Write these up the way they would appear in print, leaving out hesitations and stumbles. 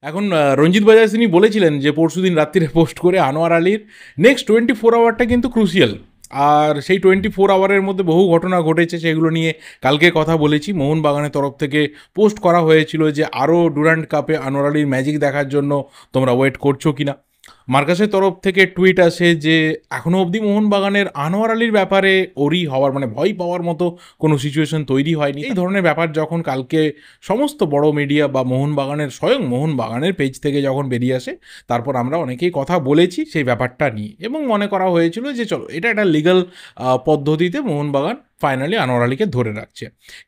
এখন রঞ্জিত বাজাজ তিনি বলেছিলেন যে পরশুদিন রাত্রিরে পোস্ট করে আনোয়ার আলীর নেক্সট 24 আওয়ারটা কিন্তু ক্রুশিয়াল। আর সেই 24 আওয়ারের মধ্যে বহু ঘটনা ঘটেছে, সেগুলো নিয়ে কালকে কথা বলেছি। মোহনবাগানের তরফ থেকে পোস্ট করা হয়েছিল যে আরও ডুরান্ড কাপে আনোয়ার আলীর ম্যাজিক দেখার জন্য তোমরা ওয়েট করছো কিনা। মার্কাসের তরফ থেকে টুইট আসে যে এখনও অবধি মোহনবাগানের আনোয়ার আলীর ব্যাপারে ওরই হওয়ার মানে ভয় পাওয়ার মতো কোনো সিচুয়েশন তৈরি হয়নি। এই ধরনের ব্যাপার যখন কালকে সমস্ত বড় মিডিয়া বা মোহনবাগানের স্বয়ং মোহনবাগানের পেজ থেকে যখন বেরিয়ে আসে, তারপর আমরা অনেকেই কথা বলেছি সেই ব্যাপারটা নিয়ে, এবং মনে করা হয়েছিল যে চলো এটা একটা লিগ্যাল পদ্ধতিতে মোহনবাগান ফাইনালি আনোয়ার আলীকে ধরে রাখছে।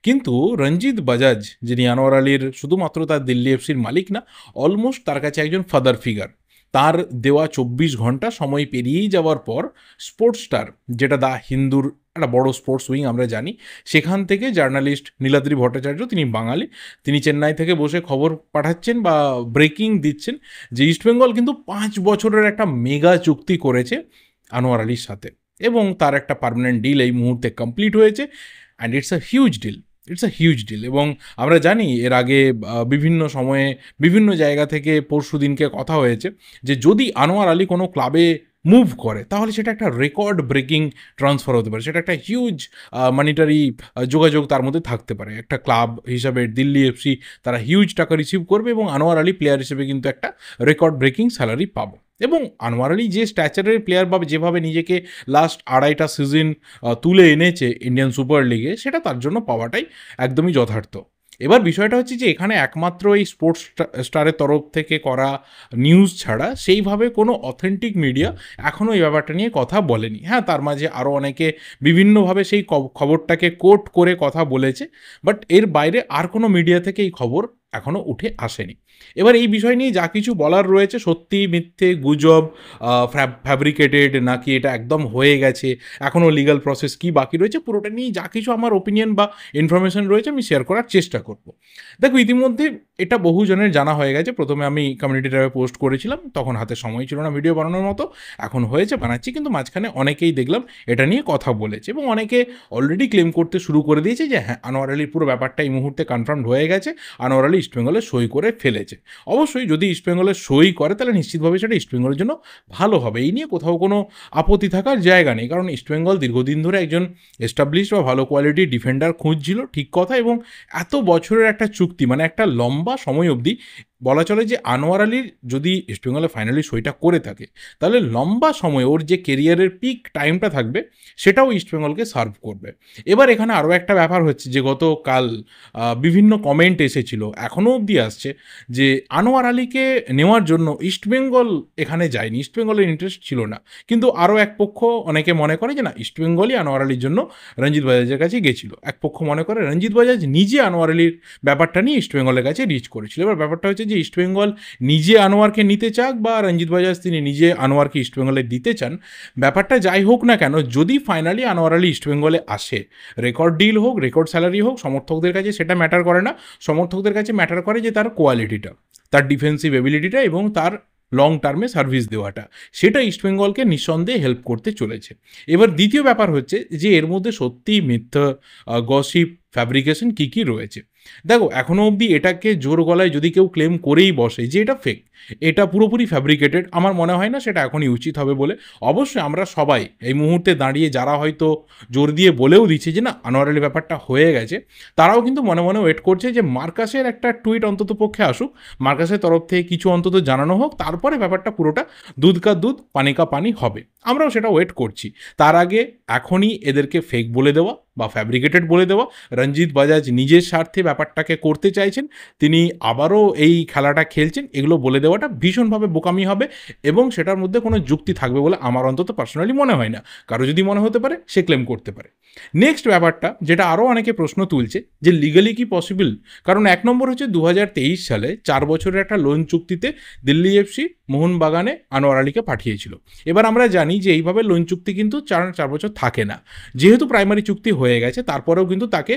কিন্তু রঞ্জিত বাজাজ, যিনি আনোয়ার আলীর শুধুমাত্র তার দিল্লি এফসির মালিক না, অলমোস্ট তার কাছে একজন ফাদার ফিগার, তার দেওয়া 24 ঘন্টা সময় পেরিয়েই যাওয়ার পর স্পোর্টস স্টার, যেটা দ্য হিন্দুর একটা বড় স্পোর্টস উইং আমরা জানি, সেখান থেকে জার্নালিস্ট নীলাদ্রি ভট্টাচার্য, তিনি বাঙালি, তিনি চেন্নাই থেকে বসে খবর পাঠাচ্ছেন বা ব্রেকিং দিচ্ছেন যে ইস্টবেঙ্গল কিন্তু 5 বছরের একটা মেগা চুক্তি করেছে আনোয়ার আলীর সাথে, এবং তার একটা পার্মানেন্ট ডিল এই মুহূর্তে কমপ্লিট হয়েছে। And it's a huge deal. এবং আমরা জানি এর আগে বিভিন্ন সময়ে বিভিন্ন জায়গা থেকে পরশু দিনকে কথা হয়েছে যে যদি আনোয়ার আলী কোনো ক্লাবে মুভ করে তাহলে সেটা একটা রেকর্ড ব্রেকিং ট্রান্সফার হতে পারে, সেটা একটা হিউজ মানিটারি যোগাযোগ তার মধ্যে থাকতে পারে। একটা ক্লাব হিসাবে দিল্লি এফসি তারা হিউজ টাকা রিসিভ করবে, এবং আনোয়ার আলী প্লেয়ার হিসেবে কিন্তু একটা রেকর্ড ব্রেকিং স্যালারি পাবো। এবং আনোয়ার আলী যে স্ট্যাচারের প্লেয়ার বা যেভাবে নিজেকে লাস্ট আড়াইটা সিজন তুলে এনেছে ইন্ডিয়ান সুপার লিগে, সেটা তার জন্য পাওয়াটাই একদমই যথার্থ। এবার বিষয়টা হচ্ছে যে এখানে একমাত্র এই স্পোর্টস স্টারের তরফ থেকে করা নিউজ ছাড়া সেইভাবে কোনো অথেন্টিক মিডিয়া এখনও এই ব্যাপারটা নিয়ে কথা বলেনি। হ্যাঁ, তার মাঝে আরও অনেকে বিভিন্নভাবে সেই খবরটাকে কোট করে কথা বলেছে, বাট এর বাইরে আর কোনো মিডিয়া থেকে এই খবর এখনও উঠে আসেনি। এবার এই বিষয় নিয়ে যা কিছু বলার রয়েছে, সত্যি মিথ্যে, গুজব, ফ্যাব্রিকেটেড, নাকি এটা একদম হয়ে গেছে, এখনও লিগ্যাল প্রসেস কি বাকি রয়েছে, পুরোটা নিয়ে যা কিছু আমার ওপিনিয়ন বা ইনফরমেশন রয়েছে আমি শেয়ার করার চেষ্টা করব। দেখো, ইতিমধ্যে এটা বহুজনের জানা হয়ে গেছে। প্রথমে আমি কমিউনিটি ট্যাবে পোস্ট করেছিলাম, তখন হাতে সময় ছিল না ভিডিও বানানোর মতো, এখন হয়েছে, বানাচ্ছি। কিন্তু মাঝখানে অনেকেই দেখলাম এটা নিয়ে কথা বলেছে, এবং অনেকে অলরেডি ক্লেম করতে শুরু করে দিয়েছে যে হ্যাঁ, আনোয়ার আলীর পুরো ব্যাপারটা এই মুহূর্তে কনফার্মড হয়ে গেছে, আনোয়ার আলী ইস্টবেঙ্গলে সই করে ফেলেছে। অবশ্যই যদি ইস্টবেঙ্গলে সই করে তাহলে নিশ্চিতভাবে সেটা ইস্টবেঙ্গলের জন্য ভালো হবে, এই নিয়ে কোথাও কোনো আপত্তি থাকার জায়গা নেই। কারণ ইস্টবেঙ্গল দীর্ঘদিন ধরে একজন এস্টাবলিশড বা ভালো কোয়ালিটির ডিফেন্ডার খুঁজছিল, ঠিক কথা। এবং এত বছরের একটা চুক্তি, মানে একটা লম্বা সময় অবধি বলা চলে যে আনোয়ার আলীর যদি ইস্টবেঙ্গলে ফাইনালি সইটা করে থাকে, তাহলে লম্বা সময় ওর যে কেরিয়ারের পিক টাইমটা থাকবে সেটাও ইস্টবেঙ্গলকে সার্ভ করবে। এবার এখানে আরও একটা ব্যাপার হচ্ছে যে গতকাল বিভিন্ন কমেন্ট এসেছিল, এখনও অবধি আসছে, যে আনোয়ার আলীকে নেওয়ার জন্য ইস্টবেঙ্গল এখানে যায়নি, ইস্টবেঙ্গলের ইন্টারেস্ট ছিল না। কিন্তু আরও এক পক্ষ অনেকে মনে করে যে না, ইস্টবেঙ্গলই আনোয়ার আলীর জন্য রঞ্জিত বাজাজের কাছে গেছিল। এক পক্ষ মনে করে রঞ্জিত বাজাজ নিজে আনোয়ার আলীর ব্যাপারটা নিয়ে ইস্টবেঙ্গলের কাছে রিচ করেছিল। এবার ব্যাপারটা হচ্ছে যে ইস্টবেঙ্গল নিজে আনোয়ারকে নিতে চাক বা রঞ্জিত বাজাজ তিনি নিজে আনোয়ারকে ইস্টবেঙ্গলে দিতে চান, ব্যাপারটা যাই হোক না কেন, যদি ফাইনালি আনোয়ার আলী ইস্টবেঙ্গলে আসে, রেকর্ড ডিল হোক, রেকর্ড স্যালারি হোক, সমর্থকদের কাছে সেটা ম্যাটার করে না। সমর্থকদের কাছে ম্যাটার করে যে তার কোয়ালিটিটা, তার ডিফেন্সিভ এবিলিটিটা এবং তার লং টার্মে সার্ভিস দেওয়াটা, সেটা ইস্টবেঙ্গলকে নিঃসন্দেহে হেল্প করতে চলেছে। এবার দ্বিতীয় ব্যাপার হচ্ছে যে এর মধ্যে সত্যিই মিথ্যা, গসিপ, ফ্যাব্রিকেশন কী রয়েছে। দেখো, এখনও অবধি এটাকে জোর গলায় যদি কেউ ক্লেম করেই বসে যে এটা ফেক, এটা পুরোপুরি ফ্যাব্রিকেটেড, আমার মনে হয় না সেটা এখনই উচিত হবে বলে। অবশ্যই আমরা সবাই এই মুহূর্তে দাঁড়িয়ে যারা হয়তো জোর দিয়ে বলেও দিচ্ছে যে না আনোয়ার আলী ব্যাপারটা হয়ে গেছে, তারাও কিন্তু মনে মনে ওয়েট করছে যে মার্কাসের একটা টুইট অন্তত পক্ষে আসুক, মার্কাসের তরফ থেকে কিছু অন্তত জানানো হোক, তারপরে ব্যাপারটা পুরোটা দুধ কা দুধ পানি কা পানি হবে। আমরাও সেটা ওয়েট করছি। তার আগে এখনই এদেরকে ফেক বলে দেওয়া বা ফ্যাব্রিকেটেড বলে দেওয়া, রঞ্জিত বাজাজ নিজের স্বার্থে ব্যাপারটাকে করতে চাইছেন, তিনি আবারও এই খেলাটা খেলছেন, এগুলো বলে দেওয়াটা ভীষণভাবে বোকামি হবে, এবং সেটার মধ্যে কোনো যুক্তি থাকবে বলে আমার অন্তত পার্সোনালি মনে হয় না। কারো যদি মনে হতে পারে সে ক্লেম করতে পারে। নেক্সট ব্যাপারটা যেটা আরও অনেকে প্রশ্ন তুলছে যে লিগালি কি পসিবল, কারণ এক নম্বর হচ্ছে 2023 সালে 4 বছরের একটা লোন চুক্তিতে দিল্লি এফসি মোহনবাগানে আনোয়ার আলীকে পাঠিয়েছিল। এবার আমরা জানি যে এইভাবে লোন চুক্তি কিন্তু 4 বছর থাকে না, যেহেতু প্রাইমারি চুক্তি হয়ে গেছে, তারপরেও কিন্তু তাকে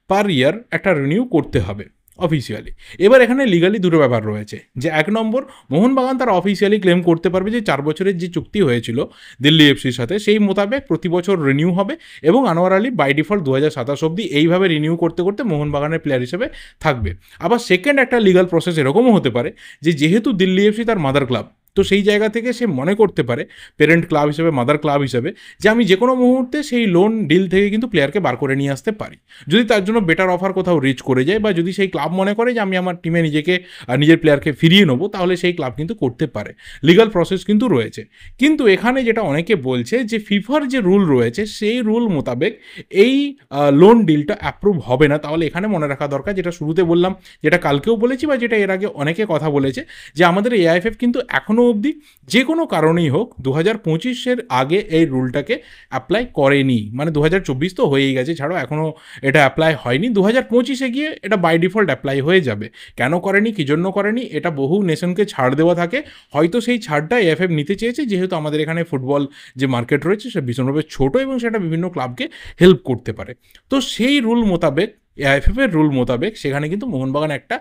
পার ইয়ার একটা রিনিউ করতে হবে। অফিসিয়ালি। এবার এখানে লিগালি দুটো ব্যাপার রয়েছে, যে ১ নম্বর, মোহনবাগান তারা অফিসিয়ালি ক্লেম করতে পারবে যে ৪ বছরের যে চুক্তি হয়েছিল দিল্লি এফসির সাথে, সেই মোতাবেক প্রতি বছর রিনিউ হবে এবং আনোয়ার আলী বাই ডিফল্ট ২০২৭ অবধি এইভাবে রিনিউ করতে করতে মোহনবাগানের প্লেয়ার হিসেবে থাকবে। আবার সেকেন্ড একটা লিগাল প্রসেস এরকমও হতে পারে যে যেহেতু দিল্লি এফসি তার মাদার ক্লাব, তো সেই জায়গা থেকে সে মনে করতে পারে পেরেন্ট ক্লাব হিসেবে, মাদার ক্লাব হিসেবে, যে আমি যে কোনো মুহূর্তে সেই লোন ডিল থেকে কিন্তু প্লেয়ারকে বার করে নিয়ে আসতে পারি, যদি তার জন্য বেটার অফার কোথাও রিচ করে যায়, বা যদি সেই ক্লাব মনে করে যে আমি আমার টিমে নিজেকে নিজের প্লেয়ারকে ফিরিয়ে নেবো, তাহলে সেই ক্লাব কিন্তু করতে পারে। লিগাল প্রসেস কিন্তু রয়েছে। কিন্তু এখানে যেটা অনেকে বলছে যে ফিফার যে রুল রয়েছে সেই রুল মোতাবেক এই লোন ডিলটা অ্যাপ্রুভ হবে না। তাহলে এখানে মনে রাখা দরকার, যেটা শুরুতে বললাম, যেটা কালকেও বলেছি, বা যেটা এর আগে অনেকে কথা বলেছে, যে আমাদের এআইএফএফ কিন্তু এখনও অবধি যে কোনো কারণেই হোক 2025-এর আগে এই রুলটাকে অ্যাপ্লাই করেনি। মানে 2024 তো হয়েই গেছে, ছাড়ো এখনও এটা অ্যাপ্লাই হয়নি। 2025-এ গিয়ে এটা বাই ডিফল্ট অ্যাপ্লাই হয়ে যাবে। কেন করেনি, কী জন্য করেনি, এটা বহু নেশনকে ছাড় দেওয়া থাকে। হয়তো সেই ছাড়টা এএফএফ নিতে চেয়েছে, যেহেতু আমাদের এখানে ফুটবল যে মার্কেট রয়েছে সে ভীষণভাবে ছোট এবং সেটা বিভিন্ন ক্লাবকে হেল্প করতে পারে। তো সেই রুল মোতাবেক, এআইএফএফের রুল মোতাবেক, সেখানে কিন্তু মোহনবাগান একটা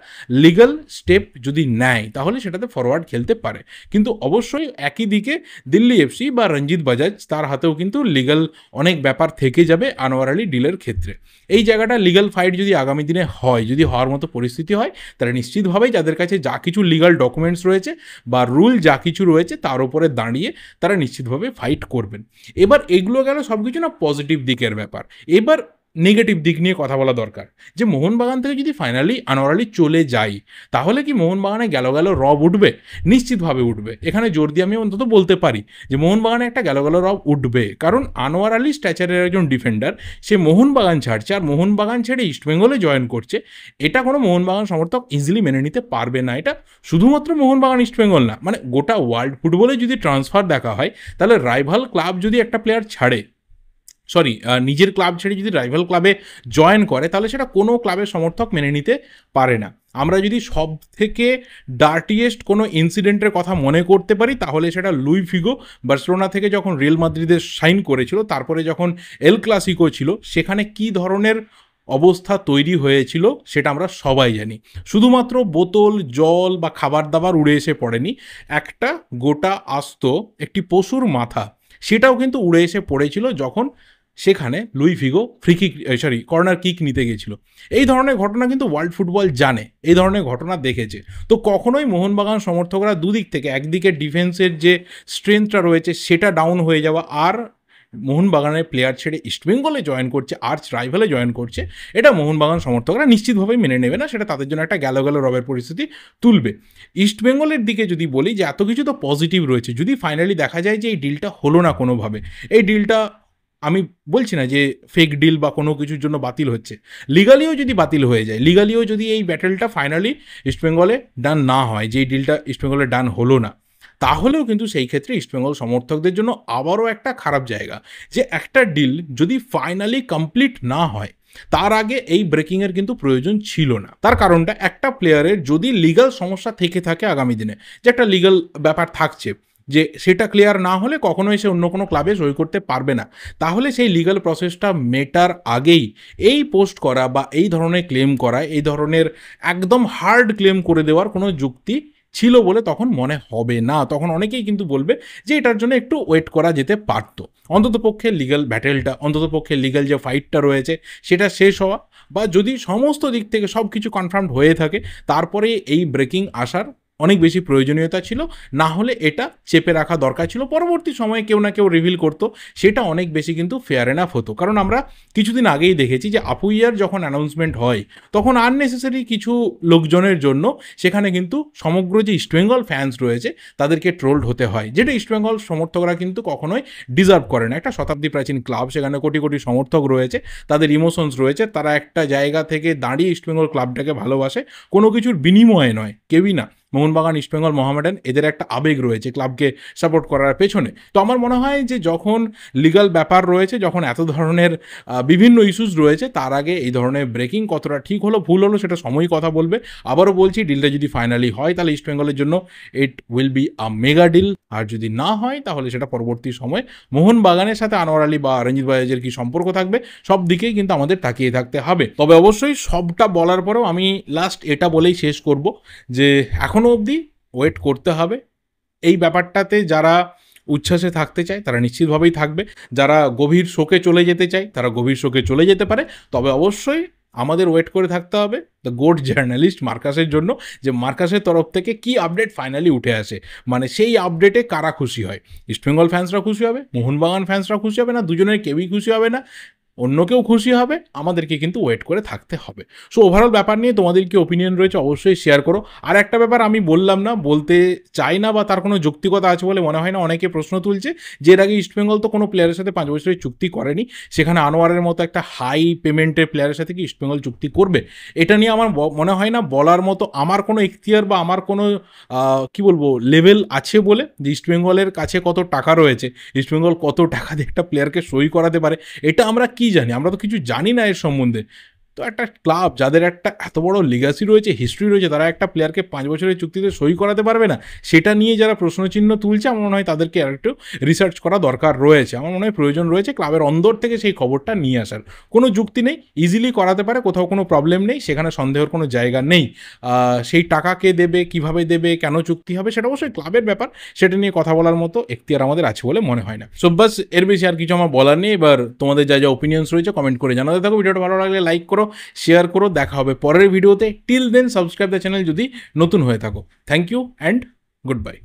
লিগাল স্টেপ যদি নেয় তাহলে সেটাতে ফরওয়ার্ড খেলতে পারে। কিন্তু অবশ্যই একই দিকে দিল্লি এফসি বা রঞ্জিত বাজাজ, তার হাতেও কিন্তু লিগাল অনেক ব্যাপার থেকে যাবে আনোয়ার আলী ডিলের ক্ষেত্রে। এই জায়গাটা লিগাল ফাইট যদি আগামী দিনে হয়, যদি হওয়ার মতো পরিস্থিতি হয়, তারা নিশ্চিতভাবেই যাদের কাছে যা কিছু লিগাল ডকুমেন্টস রয়েছে বা রুল যা কিছু রয়েছে তার উপরে দাঁড়িয়ে তারা নিশ্চিতভাবে ফাইট করবেন। এবার এগুলো গেল সব কিছু না পজিটিভ দিকের ব্যাপার। এবার নেগেটিভ দিক নিয়ে কথা বলা দরকার, যে মোহনবাগান থেকে যদি ফাইনালি আনোয়ার আলী চলে যায়, তাহলে কি মোহনবাগানে গেল রব উঠবে? নিশ্চিতভাবে উঠবে। এখানে জোর দিয়ে আমি অন্তত বলতে পারি যে মোহনবাগানে একটা গেল রব উঠবে, কারণ আনোয়ার আলী স্ট্যাচারের একজন ডিফেন্ডার, সে মোহনবাগান ছাড়ছে, আর মোহনবাগান ছেড়ে ইস্টবেঙ্গলে জয়েন করছে। এটা কোনো মোহনবাগান সমর্থক ইজিলি মেনে নিতে পারবে না। এটা শুধুমাত্র মোহনবাগান ইস্টবেঙ্গল না, মানে গোটা ওয়ার্ল্ড ফুটবলে যদি ট্রান্সফার দেখা হয়, তাহলে রাইভাল ক্লাব যদি একটা প্লেয়ার ছাড়ে, নিজের ক্লাব ছেড়ে যদি রাইভাল ক্লাবে জয়েন করে, তাহলে সেটা কোনো ক্লাবের সমর্থক মেনে নিতে পারে না। আমরা যদি সব থেকে ডার্টিয়েস্ট কোনো ইনসিডেন্টের কথা মনে করতে পারি, তাহলে সেটা লুই ফিগো বার্সেলোনা থেকে যখন রিয়াল মাদ্রিদে সাইন করেছিল, তারপরে যখন এল ক্লাসিকো ছিল, সেখানে কি ধরনের অবস্থা তৈরি হয়েছিল সেটা আমরা সবাই জানি। শুধুমাত্র বোতল, জল বা খাবার দাবার উড়ে এসে পড়েনি, একটা গোটা আস্ত একটি পশুর মাথা সেটাও কিন্তু উড়ে এসে পড়েছিল যখন সেখানে লুই ফিগো কর্নার কিক নিতে গেছিল। এই ধরনের ঘটনা কিন্তু ওয়ার্ল্ড ফুটবল জানে, এই ধরনের ঘটনা দেখেছে। তো কখনোই মোহনবাগান সমর্থকরা দুদিক থেকে, একদিকে ডিফেন্সের যে স্ট্রেংথটা রয়েছে সেটা ডাউন হয়ে যাওয়া, আর মোহনবাগানের প্লেয়ার ছেড়ে ইস্টবেঙ্গলে জয়েন করছে, আর্চ রাইভালে জয়েন করছে, এটা মোহনবাগান সমর্থকরা নিশ্চিতভাবেই মেনে নেবে না। সেটা তাদের জন্য একটা গেল রবের পরিস্থিতি তুলবে। ইস্টবেঙ্গলের দিকে যদি বলি, যে এত কিছু তো পজিটিভ রয়েছে, যদি ফাইনালি দেখা যায় যে এই ডিলটা হলো না কোনোভাবে, এই ডিলটা, আমি বলছি না যে ফেক ডিল বা কোনো কিছুর জন্য বাতিল হচ্ছে, লিগালিও যদি বাতিল হয়ে যায়, লিগালিও যদি এই ব্যাটেলটা ফাইনালি ইস্টবেঙ্গলে ডান না হয়, যে এই ডিলটা ইস্টবেঙ্গলে ডান হলো না, তাহলেও কিন্তু সেই ক্ষেত্রে ইস্টবেঙ্গল সমর্থকদের জন্য আবারও একটা খারাপ জায়গা, যে একটা ডিল যদি ফাইনালি কমপ্লিট না হয়, তার আগে এই ব্রেকিংয়ের কিন্তু প্রয়োজন ছিল না। তার কারণটা, একটা প্লেয়ারের যদি লিগাল সমস্যা থেকে থাকে আগামী দিনে, যে একটা লিগাল ব্যাপার থাকছে, যে সেটা ক্লিয়ার না হলে কখনোই সে অন্য কোনো ক্লাবে সই করতে পারবে না, তাহলে সেই লিগাল প্রসেসটা মেটার আগেই এই পোস্ট করা বা এই ধরনের ক্লেম করা, এই ধরনের একদম হার্ড ক্লেম করে দেওয়ার কোনো যুক্তি ছিল বলে তখন মনে হবে না। তখন অনেকেই কিন্তু বলবে যে এটার জন্য একটু ওয়েট করা যেতে পারতো, অন্ততপক্ষে লিগাল ব্যাটেলটা, অন্ততপক্ষে লিগাল যে ফাইটটা রয়েছে সেটা শেষ হওয়া, বা যদি সমস্ত দিক থেকে সব কিছু কনফার্ম হয়ে থাকে, তারপরে এই ব্রেকিং আসার অনেক বেশি প্রয়োজনীয়তা ছিল। না হলে এটা চেপে রাখা দরকার ছিল, পরবর্তী সময়ে কেউ না কেউ রিভিল করতো, সেটা অনেক বেশি কিন্তু ফেয়ার এনাফ হতো। কারণ আমরা কিছুদিন আগেই দেখেছি যে আপুইয়ার যখন অ্যানাউন্সমেন্ট হয়, তখন আননেসেসারি কিছু লোকজনের জন্য সেখানে কিন্তু সমগ্র যে ইস্টবেঙ্গল ফ্যান্স রয়েছে তাদেরকে ট্রোলড হতে হয়, যেটা ইস্টবেঙ্গল সমর্থকরা কিন্তু কখনোই ডিজার্ভ করে না। একটা শতাব্দী প্রাচীন ক্লাব, সেখানে কোটি কোটি সমর্থক রয়েছে, তাদের ইমোশনস রয়েছে, তারা একটা জায়গা থেকে দাঁড়িয়ে ইস্টবেঙ্গল ক্লাবটাকে ভালোবাসে, কোনো কিছুর বিনিময়ে নয়, কেউই না। মোহনবাগান, ইস্টবেঙ্গল, মোহামেডান এদের একটা আবেগ রয়েছে ক্লাবকে সাপোর্ট করার পেছনে। তো আমার মনে হয় যে যখন লিগাল ব্যাপার রয়েছে, যখন এত ধরনের বিভিন্ন ইস্যুস রয়েছে, তার আগে এই ধরনের ব্রেকিং কতটা ঠিক হলো ভুল হলো সেটা সময়ই কথা বলবে। আবারও বলছি, ডিলটা যদি ফাইনালি হয় তাহলে ইস্টবেঙ্গলের জন্য it will be a mega deal, আর যদি না হয় তাহলে সেটা পরবর্তী সময় মোহনবাগানের সাথে আনোয়ার আলী বা রঞ্জিত বাজাজের কি সম্পর্ক থাকবে, সব দিকেই কিন্তু আমাদের তাকিয়ে থাকতে হবে। তবে অবশ্যই সবটা বলার পরেও আমি লাস্ট এটা বলেই শেষ করব যে এখনও অবধি ওয়েট করতে হবে। এই ব্যাপারটাতে যারা উচ্ছ্বাসে থাকতে চায় তারা নিশ্চিতভাবেই থাকবে, যারা গভীর শোকে চলে যেতে চায় তারা গভীর শোকে চলে যেতে পারে। তবে অবশ্যই আমাদের ওয়েট করে থাকতে হবে দ্য গোট জার্নালিস্ট মার্কাসের জন্য, যে মার্কাসের তরফ থেকে কি আপডেট ফাইনালি উঠে আসে, মানে সেই আপডেটে কারা খুশি হয়। ইস্টবেঙ্গল ফ্যান্সরা খুশি হবে, মোহনবাগান ফ্যান্সরা খুশি হবে না, দুজনের কেউই খুশি হবে না, অন্য কেউ খুশি হবে, আমাদেরকে কিন্তু ওয়েট করে থাকতে হবে। সো ওভারঅল ব্যাপার নিয়ে তোমাদের কি ওপিনিয়ন রয়েছে অবশ্যই শেয়ার করো। আর একটা ব্যাপার আমি বললাম না, বলতে চাই না বা তার কোনো যৌক্তিকতা আছে বলে মনে হয় না, অনেকে প্রশ্ন তুলছে যে এর আগে ইস্টবেঙ্গল তো কোনো প্লেয়ারের সাথে 5 বছরের চুক্তি করেনি, সেখানে আনোয়ারের মতো একটা হাই পেমেন্টের প্লেয়ারের সাথে কি ইস্টবেঙ্গল চুক্তি করবে। এটা নিয়ে আমার মনে হয় না বলার মতো আমার কোনো এখতিয়ার বা আমার কোনো কি বলবো লেভেল আছে বলে, যে ইস্টবেঙ্গলের কাছে কত টাকা রয়েছে, ইস্টবেঙ্গল কত টাকা দিয়ে একটা প্লেয়ারকে সই করাতে পারে, এটা আমরা কি জানি? আমরা তো কিছু জানি না এর সম্বন্ধে। তো একটা ক্লাব যাদের একটা এত বড় লিগাসি রয়েছে, হিস্ট্রি রয়েছে, তারা একটা প্লেয়ারকে 5 বছরের চুক্তিতে সই করাতে পারবে না, সেটা নিয়ে যারা প্রশ্নচিহ্ন তুলছে, আমার মনে হয় তাদেরকে আর একটু রিসার্চ করা দরকার রয়েছে। আমার মনে হয় প্রয়োজন রয়েছে ক্লাবের অন্দর থেকে সেই খবরটা নিয়ে আসার। কোনো যুক্তি নেই, ইজিলি করাতে পারে, কোথাও কোনো প্রবলেম নেই, সেখানে সন্দেহের কোনো জায়গা নেই। সেই টাকা কে দেবে, কিভাবে দেবে, কেন চুক্তি হবে, সেটা অবশ্যই ক্লাবের ব্যাপার, সেটা নিয়ে কথা বলার মতো এখতিয়ার আমাদের আছে বলে মনে হয় না। সো বাস, এর বেশি আর কিছু আমার বলার নেই। এবার তোমাদের যা যা ওপিনিয়ন্স রয়েছে কমেন্ট করে জানাতে থাকো। ভিডিওটা ভালো লাগলে লাইক করো, শেয়ার করো। দেখা হবে পরের ভিডিওতে। Till then subscribe the channel যদি নতুন হয়ে থাকো। Thank you and good by.